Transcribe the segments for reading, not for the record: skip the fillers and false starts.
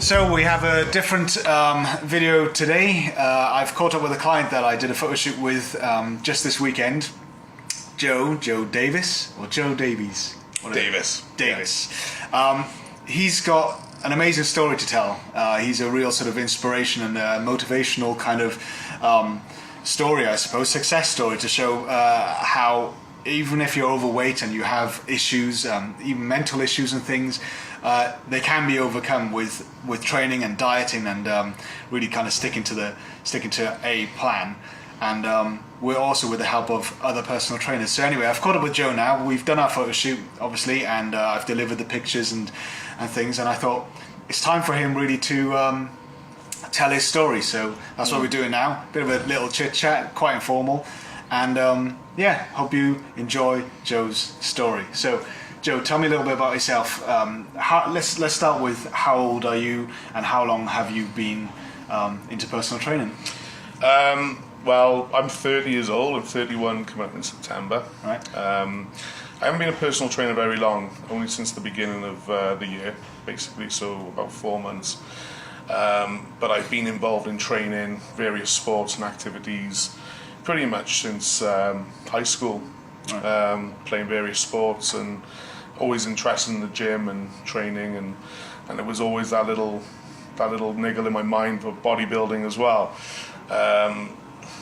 So we have a different video today. I've caught up with a client that I did a photo shoot with just this weekend. Joe Davis, or Joe Davies? Davis. He's got an amazing story to tell. He's a real sort of inspiration and motivational kind of story, I suppose, success story to show how even if you're overweight and you have issues, even mental issues and things, they can be overcome with training and dieting and really kind of sticking to a plan. And we're also with the help of other personal trainers. So anyway, I've caught up with Joe now. We've done our photo shoot, obviously, and I've delivered the pictures and things. And I thought it's time for him really to tell his story. So that's what we're doing now. Bit of a little chit chat, quite informal. And yeah, hope you enjoy Joe's story. So Joe, tell me a little bit about yourself. Let's start with how old are you and how long have you been into personal training? Well, I'm 30 years old. I'm 31 coming up in September. Right. I haven't been a personal trainer very long, only since the beginning of the year, basically, so about 4 months. But I've been involved in training various sports and activities pretty much since high school, right. Playing various sports and always interested in the gym and training, and it was always that little niggle in my mind for bodybuilding as well.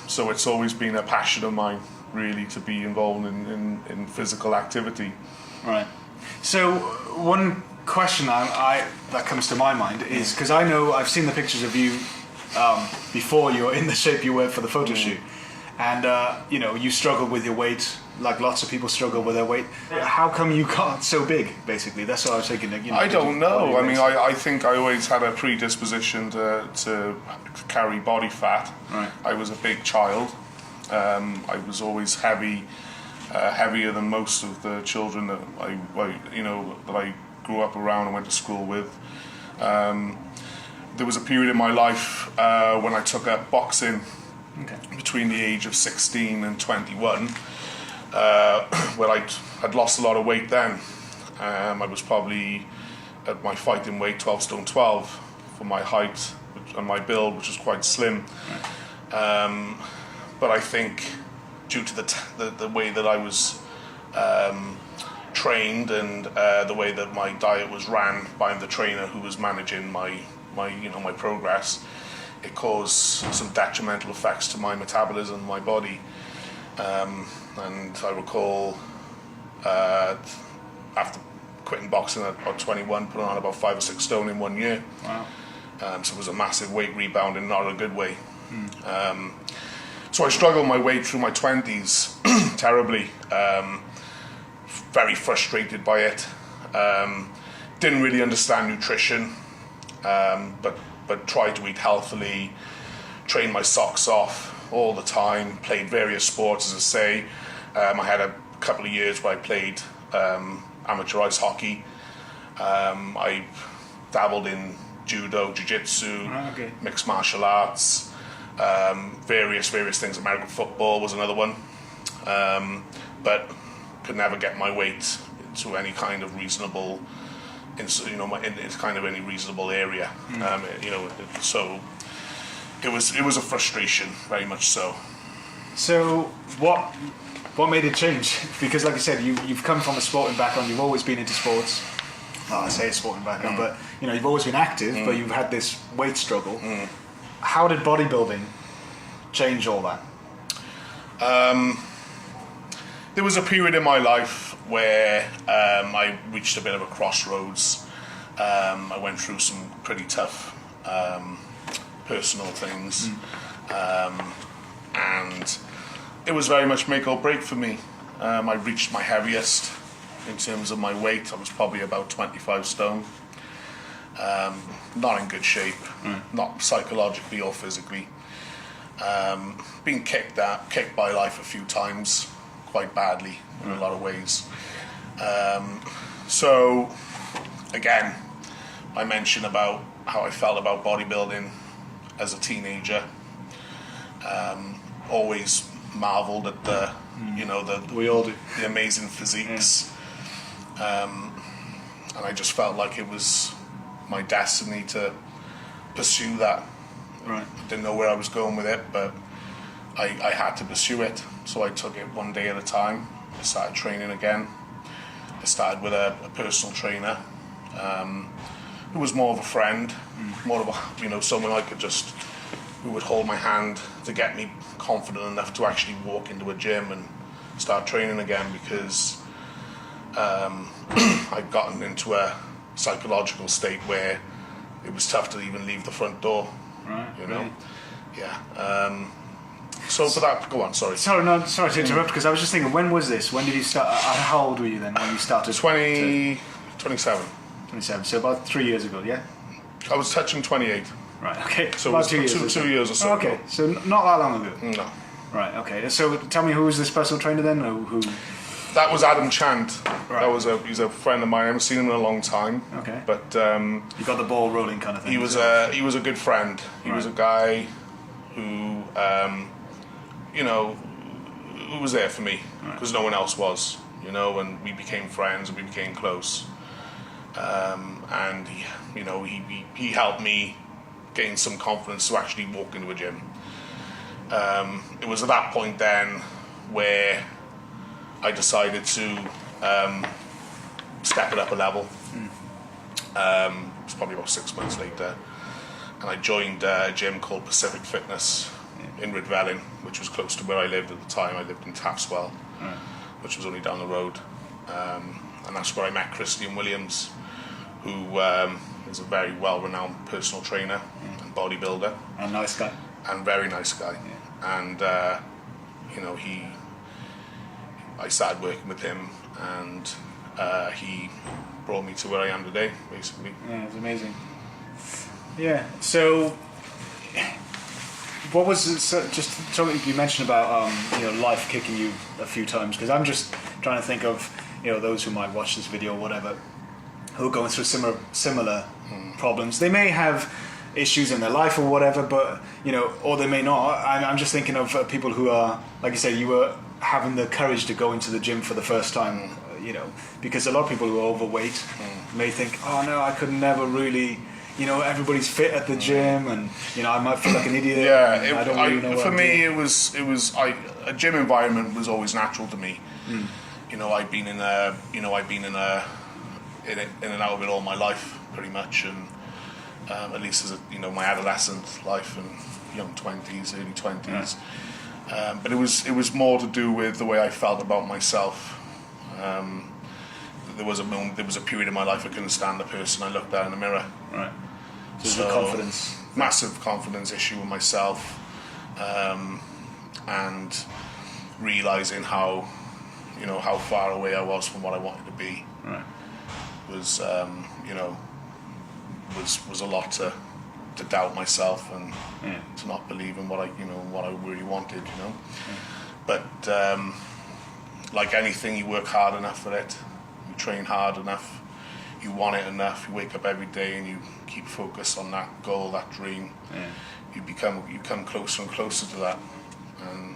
So it's always been a passion of mine, really, to be involved in physical activity. Right. So one question that comes to my mind is, because I know I've seen the pictures of you before you're in the shape you were for the photo shoot, and you know, you struggled with your weight like lots of people struggle with their weight. How come you got so big, basically? That's what I was thinking. You know, I don't know. I mean, I think I always had a predisposition to carry body fat. Right. I was a big child. I was always heavy, heavier than most of the children that I grew up around and went to school with. There was a period in my life when I took up boxing, between the age of 16 and 21. Where I had lost a lot of weight then. I was probably at my fighting weight 12 stone 12 for my height and my build, which was quite slim. Right. But I think due to the way that I was trained and the way that my diet was ran by the trainer who was managing my progress, it caused some detrimental effects to my metabolism, my body. And I recall after quitting boxing at about 21, putting on about 5 or 6 stone in 1 year. Wow. So it was a massive weight rebound in not a good way. So I struggled my way through my 20s terribly. Very frustrated by it. Didn't really understand nutrition, but tried to eat healthily, trained my socks off all the time, played various sports, as I say. I had a couple of years where I played amateur ice hockey. I dabbled in judo, jiu-jitsu, mixed martial arts, various things. American football was another one, but could never get my weight into any kind of reasonable, into kind of any reasonable area. So it was a frustration, very much so. So what made it change? Because like I said, you've come from a sporting background, you've always been into sports. Well, I say a sporting background, but you've always been active, but you've had this weight struggle. How did bodybuilding change all that? There was a period in my life where I reached a bit of a crossroads. I went through some pretty tough personal things, and it was very much make or break for me. I reached my heaviest in terms of my weight. I was probably about 25 stone. Not in good shape, not psychologically or physically. Been kicked by life a few times, quite badly in a lot of ways. So again, I mentioned about how I felt about bodybuilding as a teenager. Always marveled at the amazing physiques, and I just felt like it was my destiny to pursue that. Right. I didn't know where I was going with it, but I had to pursue it. So I took it one day at a time. I started training again. I started with a personal trainer who was more of a friend, more of a, someone I could just, who would hold my hand to get me confident enough to actually walk into a gym and start training again, because I'd gotten into a psychological state where it was tough to even leave the front door. Right. Really? Yeah. So for that, go on. Sorry. Sorry to interrupt, because I was just thinking, when was this? When did you start? How old were you then when you started? 27. 27. So about 3 years ago, yeah. I was touching 28. Right. Okay. So about it was 2 years or so. Okay. ago. So not that long ago. No. Right. Okay. So tell me, who was this personal trainer then? Who? That was Adam Chant. Right. He's a friend of mine. I haven't seen him in a long time. Okay. But you got the ball rolling, kind of thing. he was a good friend. He was a guy who who was there for me because no one else was. And we became friends and we became close. And he helped me gain some confidence to actually walk into a gym. It was at that point then where I decided to step it up a level. It was probably about 6 months later, and I joined a gym called Pacific Fitness in Ridvelin, which was close to where I lived at the time. I lived in Tapswell, which was only down the road, and that's where I met Christian Williams, who is a very well-renowned personal trainer and bodybuilder. And nice guy. And very nice guy. Yeah. And I started working with him, and he brought me to where I am today, basically. Yeah, it's amazing. Yeah. So, what was it, just something you mentioned about life kicking you a few times? Because I'm just trying to think of those who might watch this video or whatever, who are going through similar problems. They may have issues in their life or whatever, but or they may not. I'm just thinking of people who are, like you said, you were having the courage to go into the gym for the first time. Because a lot of people who are overweight may think, oh no, I could never really. Everybody's fit at the gym, and I might feel like an idiot. Yeah, I don't really know. For me, it was a gym environment was always natural to me. I've been in and out of it all my life, pretty much, and at least as my adolescent life and young 20s, early 20s. But it was more to do with the way I felt about myself. There was a period in my life I couldn't stand the person I looked at in the mirror. Right. So confidence. Massive confidence issue with myself, and realizing how far away I was from what I wanted to be. Right. Was was a lot to doubt myself and to not believe in what I really wanted. But like anything, you work hard enough for it. You train hard enough. You want it enough. You wake up every day and you keep focused on that goal, that dream. Yeah. You come closer and closer to that. And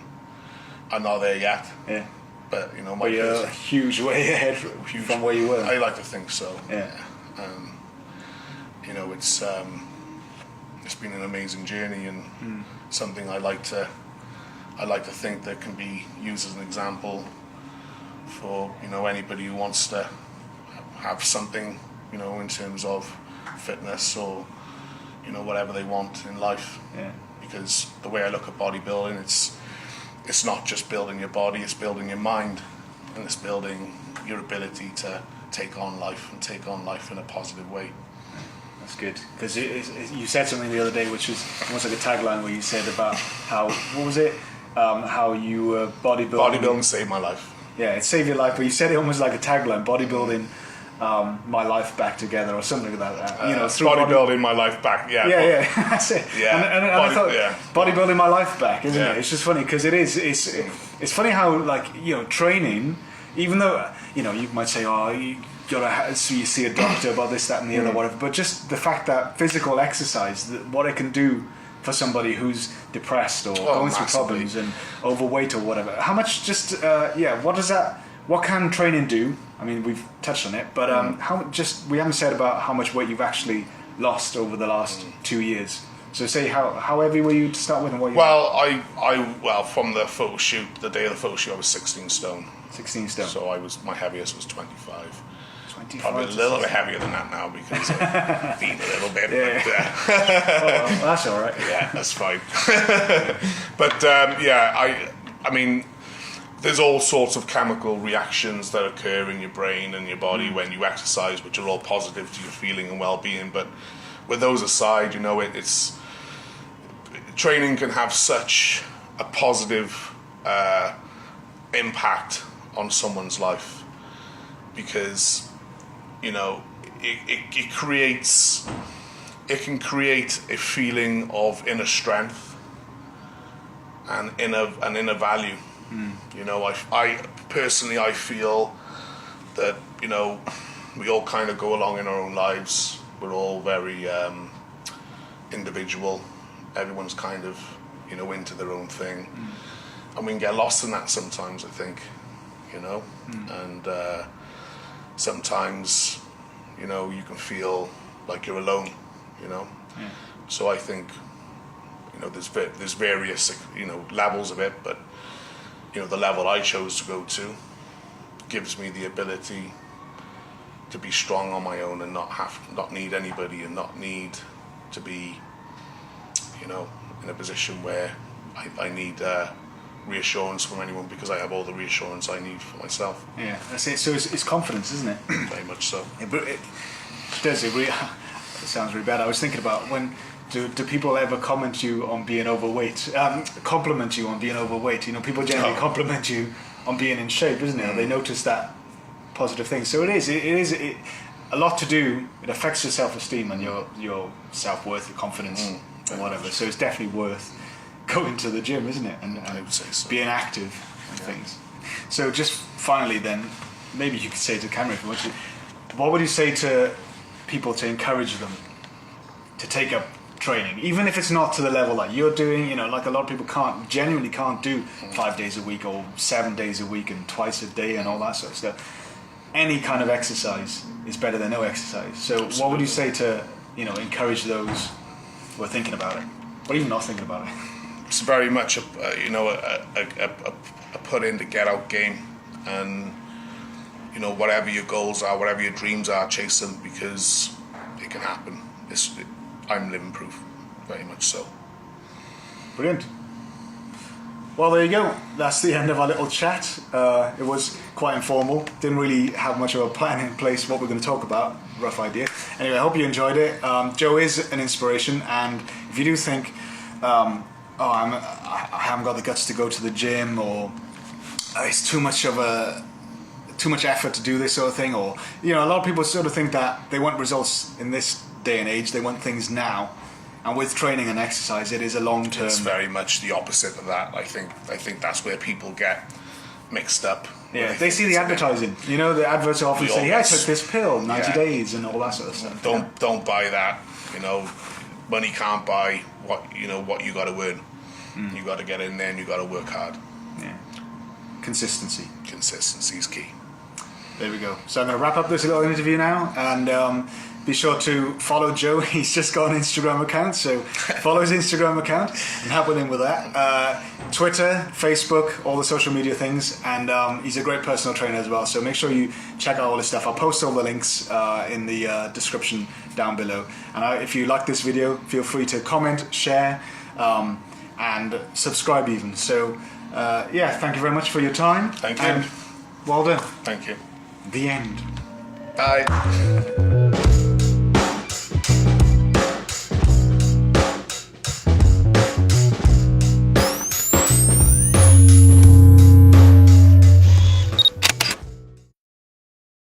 I'm not there yet. Yeah. But you're a huge way ahead from where you were. I like to think so. Yeah. It's been an amazing journey and something I like to think that can be used as an example for anybody who wants to have something in terms of fitness or whatever they want in life. Yeah. Because the way I look at bodybuilding, it's not just building your body, it's building your mind, and it's building your ability to take on life and take on life in a positive way. That's good, because you said something the other day which was almost like a tagline where you said about how, what was it, how you were bodybuilding saved my life. Yeah, it saved your life, but you said it almost like a tagline, bodybuilding my life back together or something like that. Through bodybuilding my life back. Yeah, that's it. Yeah, and I thought bodybuilding my life back, isn't it? It's just funny because it's funny how training, even though you might say, oh, you gotta you see a doctor about this, that, and the other, whatever. But just the fact that physical exercise, what it can do for somebody who's depressed or going through problems and overweight or whatever. How much what can training do? I mean, we've touched on it, but we haven't said about how much weight you've actually lost over the last 2 years. So say how heavy were you to start with, and what? Well, I from the photo shoot, the day of the photo shoot, I was 16 stone. 16 stone. So my heaviest was 25. 25. Probably a little bit heavier than that now because I've been a little bit. Yeah. But, well, that's all right. Yeah, that's fine. But I mean, there's all sorts of chemical reactions that occur in your brain and your body when you exercise, which are all positive to your feeling and well-being. But with those aside, you know, it's training can have such a positive impact on someone's life because, you know, it can create a feeling of inner strength and inner value. You know, I personally, I feel that, you know, we all kind of go along in our own lives. We're all very individual. Everyone's kind of, you know, into their own thing. And we can get lost in that sometimes, I think, you know. And sometimes, you know, you can feel like you're alone, you know. So I think, you know, there's various, you know, levels of it, but, you know, the level I chose to go to gives me the ability to be strong on my own and not need anybody and not need to be, you know, in a position where I need reassurance from anyone because I have all the reassurance I need for myself. Yeah, that's it. So it's confidence, isn't it? Very much so. It does. It sounds really bad. I was thinking about do people ever comment you on being overweight? Compliment you on being overweight? You know, people generally compliment you on being in shape, isn't it? They notice that positive thing. So it is a lot to do. It affects your self-esteem and your self-worth, your confidence, and whatever. So it's definitely worth going to the gym, isn't it? And I would say so. Being active and things. So just finally, then, maybe you could say to the camera if you want to, what would you say to people to encourage them to take up training, even if it's not to the level that you're doing? You know, like a lot of people genuinely can't do 5 days a week or 7 days a week and twice a day and all that sort of stuff. Any kind of exercise is better than no exercise. So Absolutely. What would you say to, you know, encourage those who are thinking about it or even not thinking about it? It's very much a put in to get out game, and, you know, whatever your goals are, whatever your dreams are, chase them because it can happen. I'm living proof, very much so. Brilliant. Well, there you go. That's the end of our little chat. It was quite informal. Didn't really have much of a plan in place what we're going to talk about. Rough idea. Anyway, I hope you enjoyed it. Joe is an inspiration, and if you do think, I haven't got the guts to go to the gym, or it's too much effort to do this sort of thing, or, you know, a lot of people sort of think that they want results in this day and age. They want things now. And with training and exercise, it is a long-term. It's very much the opposite of that. I think that's where people get mixed up. Yeah, they see the advertising. You know, the adverts often say, "Yeah, I took this pill, 90 days," and all that sort of stuff. Don't buy that. You know, money can't buy what you got to earn. You got to get in there and you got to work hard. Yeah, consistency. Consistency is key. There we go. So I'm going to wrap up this little interview now, and be sure to follow Joe. He's just got an Instagram account, so follow his Instagram account and help with him with that. Twitter, Facebook, all the social media things, and he's a great personal trainer as well. So make sure you check out all his stuff. I'll post all the links in the description down below. And if you like this video, feel free to comment, share, and subscribe even. So thank you very much for your time. Thank you. And well done. Thank you. The end. Bye.